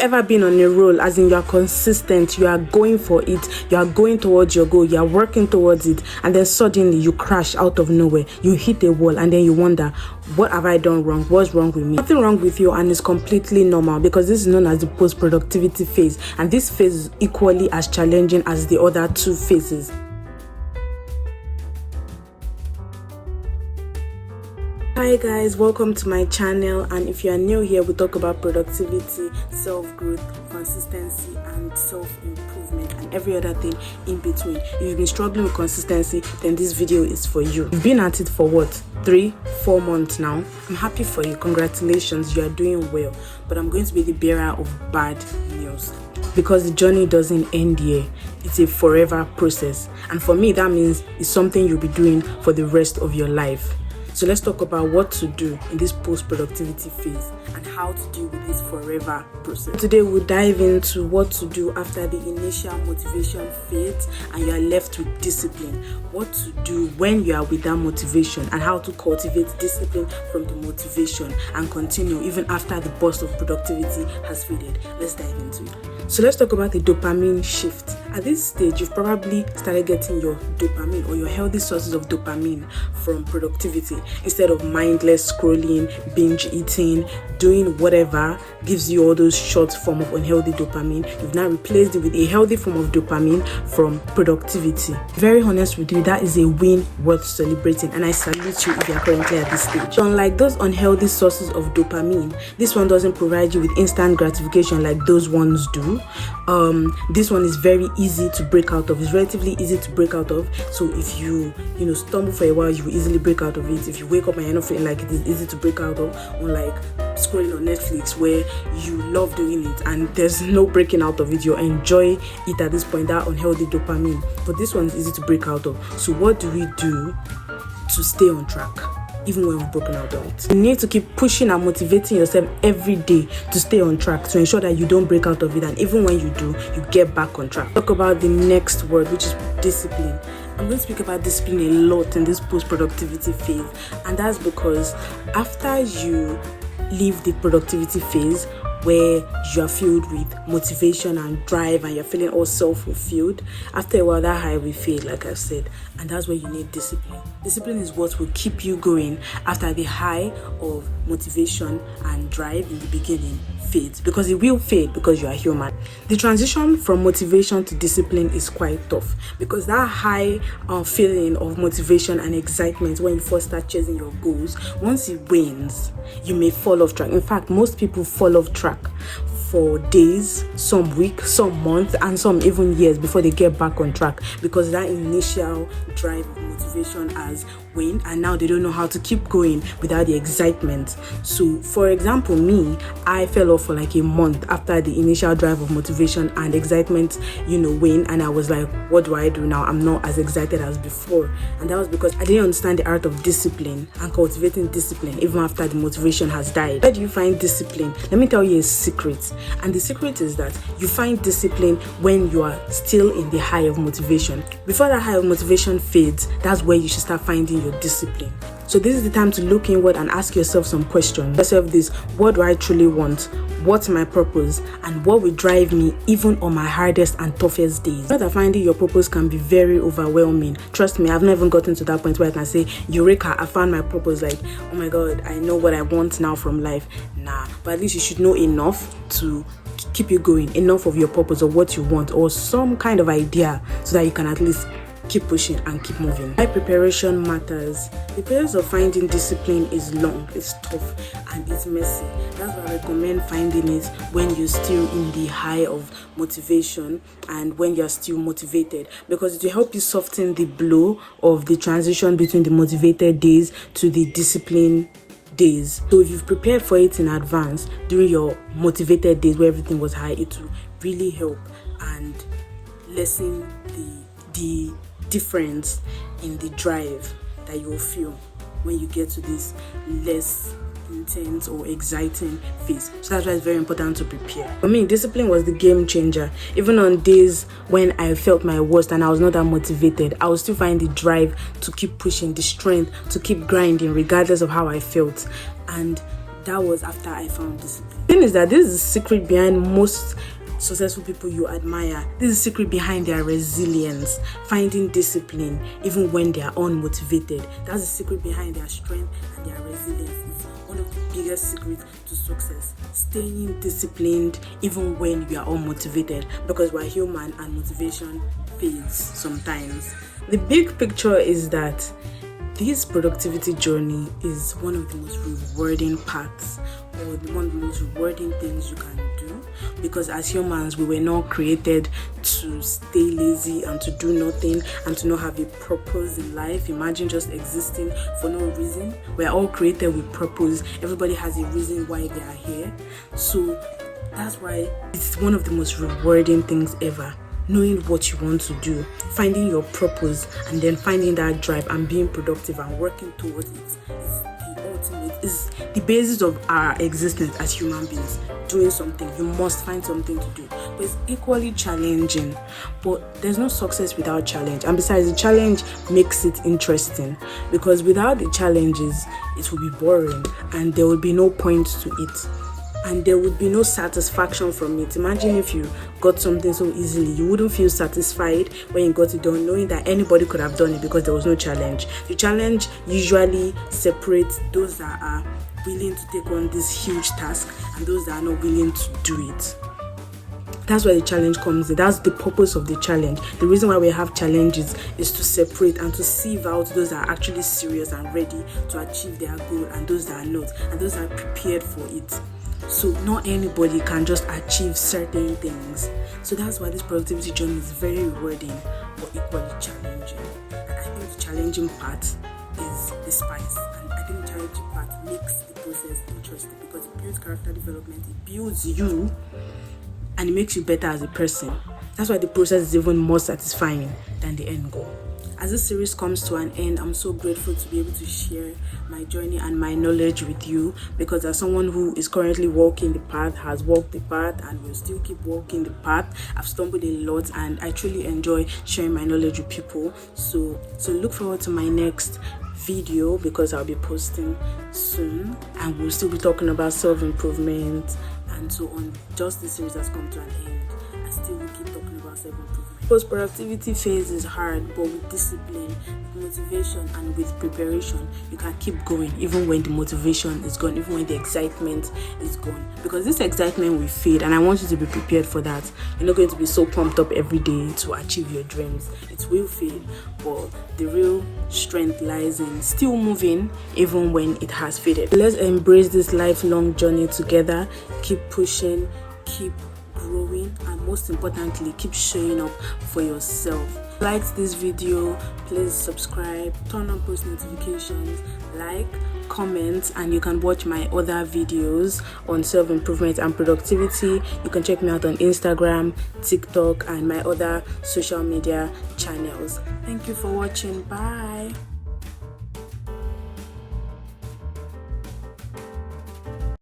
Ever been on a roll, as in you are consistent, you are going for it, you are going towards your goal, you are working towards it, and then suddenly you crash out of nowhere, you hit a wall, and then you wonder, what have I done wrong? What's wrong with me? Nothing wrong with you, and it's completely normal, because this is known as the post-productivity phase, and this phase is equally as challenging as the other two phases. Hi guys, welcome to my channel, and if you are new here, we talk about productivity, self-growth, consistency, and self-improvement, and every other thing in between. If you've been struggling with consistency, then this video is for you. You've been at it for what? 3-4 months now. I'm happy for you. Congratulations, you are doing well. But I'm going to be the bearer of bad news, because the journey doesn't end here. It's a forever process, and for me that means it's something you'll be doing for the rest of your life. So let's talk about what to do in this post-productivity phase and how to deal with this forever process. Today we'll dive into what to do after the initial motivation fades and you are left with discipline. What to do when you are with that motivation, and how to cultivate discipline from the motivation and continue even after the burst of productivity has faded. Let's dive into it. So let's talk about the dopamine shift. At this stage, you've probably started getting your dopamine or your healthy sources of dopamine from productivity. Instead of mindless scrolling, binge eating, doing whatever gives you all those short form of unhealthy dopamine, you've now replaced it with a healthy form of dopamine from productivity. Very honest with you, that is a win worth celebrating, and I salute you if you are currently at this stage. So unlike those unhealthy sources of dopamine, this one doesn't provide you with instant gratification like those ones do. This one is very easy to break out of. It's relatively easy to break out of. So if you stumble for a while, you will easily break out of it. If you wake up and you're not feeling like it is easy to break out of, unlike scrolling on Netflix where you love doing it and there's no breaking out of it, you enjoy it at this point, that unhealthy dopamine. But this one is easy to break out of. So what do we do to stay on track even when we've broken out of it? You need to keep pushing and motivating yourself every day to stay on track, to ensure that you don't break out of it, and even when you do, you get back on track. Talk about the next word, which is discipline. I'm going to speak about discipline a lot in this post-productivity phase, and that's because after you leave the productivity phase where you are filled with motivation and drive and you're feeling all self-fulfilled, after a while that high will fade, like I've said, and that's where you need discipline. Discipline is what will keep you going after the high of motivation and drive in the beginning fades, because it will fade because you are human. The transition from motivation to discipline is quite tough, because that high feeling of motivation and excitement when you first start chasing your goals, once it wanes, you may fall off track. In fact, most people fall off track for days, some weeks, some months, and some even years before they get back on track, because that initial drive of motivation has waned and now they don't know how to keep going without the excitement. So for example, me, I fell off for like a month after the initial drive of motivation and excitement waned, and I was like, what do I do now? I'm not as excited as before. And that was because I didn't understand the art of discipline and cultivating discipline even after the motivation has died. Where do you find discipline? Let me tell you a secret. And the secret is that you find discipline when you are still in the high of motivation. Before that high of motivation fades, that's where you should start finding your discipline. So this is the time to look inward and ask yourself some questions. Ask yourself this: what do I truly want? What's my purpose? And what will drive me even on my hardest and toughest days? Know that finding your purpose can be very overwhelming. Trust me, I've never gotten to that point where I can say, Eureka, I found my purpose. Like, oh my God, I know what I want now from life. Nah, but at least you should know enough to keep you going, enough of your purpose or what you want, or some kind of idea, so that you can at least keep pushing and keep moving. Why preparation matters. The process of finding discipline is long, it's tough, and it's messy. That's why I recommend finding it when you're still in the high of motivation and when you're still motivated, because it will help you soften the blow of the transition between the motivated days to the discipline days. So if you've prepared for it in advance during your motivated days where everything was high, it will really help and lessen the difference in the drive that you will feel when you get to this less intense or exciting phase. So that's why it's very important to prepare. For me, discipline was the game changer. Even on days when I felt my worst and I was not that motivated, I would still find the drive to keep pushing, the strength to keep grinding regardless of how I felt. And that was after I found discipline. The thing is that this is the secret behind most successful people you admire. This is the secret behind their resilience, finding discipline even when they are unmotivated. That's the secret behind their strength and their resilience. It's one of the biggest secrets to success, staying disciplined even when you are unmotivated, because we're human and motivation fades sometimes. The big picture is that this productivity journey is one of the most rewarding parts, or one of the most rewarding things you can do, because as humans we were not created to stay lazy and to do nothing and to not have a purpose in life. Imagine just existing for no reason. We're all created with purpose. Everybody has a reason why they are here. So that's why it's one of the most rewarding things ever. Knowing what you want to do, finding your purpose, and then finding that drive and being productive and working towards it is the ultimate, is the basis of our existence as human beings. Doing something, you must find something to do. But it's equally challenging. But there's no success without challenge. And besides, the challenge makes it interesting, because without the challenges, it will be boring and there will be no point to it. And there would be no satisfaction from it. Imagine if you got something so easily, you wouldn't feel satisfied when you got it done, knowing that anybody could have done it because there was no challenge. The challenge usually separates those that are willing to take on this huge task and those that are not willing to do it. That's where the challenge comes in. That's the purpose of the challenge. The reason why we have challenges is to separate and to sieve out those that are actually serious and ready to achieve their goal and those that are not, and those that are prepared for it. So not anybody can just achieve certain things. So that's why this productivity journey is very rewarding but equally challenging. And I think the challenging part is the spice. And I think the challenging part makes the process interesting, because it builds character development, it builds you, and it makes you better as a person. That's why the process is even more satisfying than the end goal. As this series comes to an end, I'm so grateful to be able to share my journey and my knowledge with you, because as someone who is currently walking the path, has walked the path, and will still keep walking the path, I've stumbled a lot, and I truly enjoy sharing my knowledge with people. So look forward to my next video, because I'll be posting soon, and we'll still be talking about self-improvement and so on. Just this series has come to an end. I still will keep talking about self-improvement. Post-productivity phase is hard, but with discipline, with motivation, and with preparation, you can keep going even when the motivation is gone, even when the excitement is gone, because this excitement will fade, and I want you to be prepared for that. You're not going to be so pumped up every day to achieve your dreams. It will fade, but the real strength lies in still moving even when it has faded. Let's embrace this lifelong journey together. Keep pushing, keep growing, and most importantly, keep showing up for yourself. Like this video, please subscribe, turn on post notifications, like, comment, and you can watch my other videos on self-improvement and productivity. You can check me out on Instagram, TikTok, and my other social media channels. Thank you for watching. Bye.